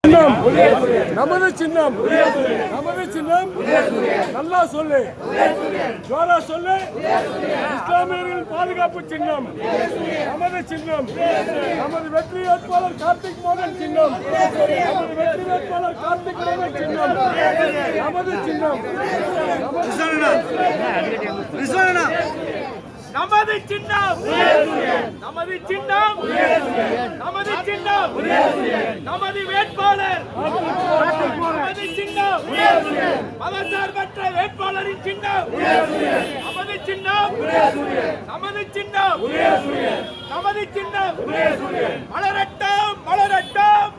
நமது சின்னம் நமது சின்னம் நல்லா சொல்லு, ஜோரா சொல்லு. இஸ்லாமியர்களின் பாதுகாப்பு சின்னம் நமது சின்னம். நமது வெற்றி வேட்பாளர் கார்த்திக் மோகன் சின்னம். நமது வெற்றி வேட்பாளர் கார்த்திக் மோகன் சின்னம் நமது சின்னம். நமது சின்னம் நமது சின்னம் நமது சின்னம் நமது வேட்பாளர் நமது சின்னம் மதசார்பற்ற வேட்பாளரின் சின்னம் நமது சின்னம் நமது சின்னம் நமது சின்னம் மலரட்டம் மலரட்டம்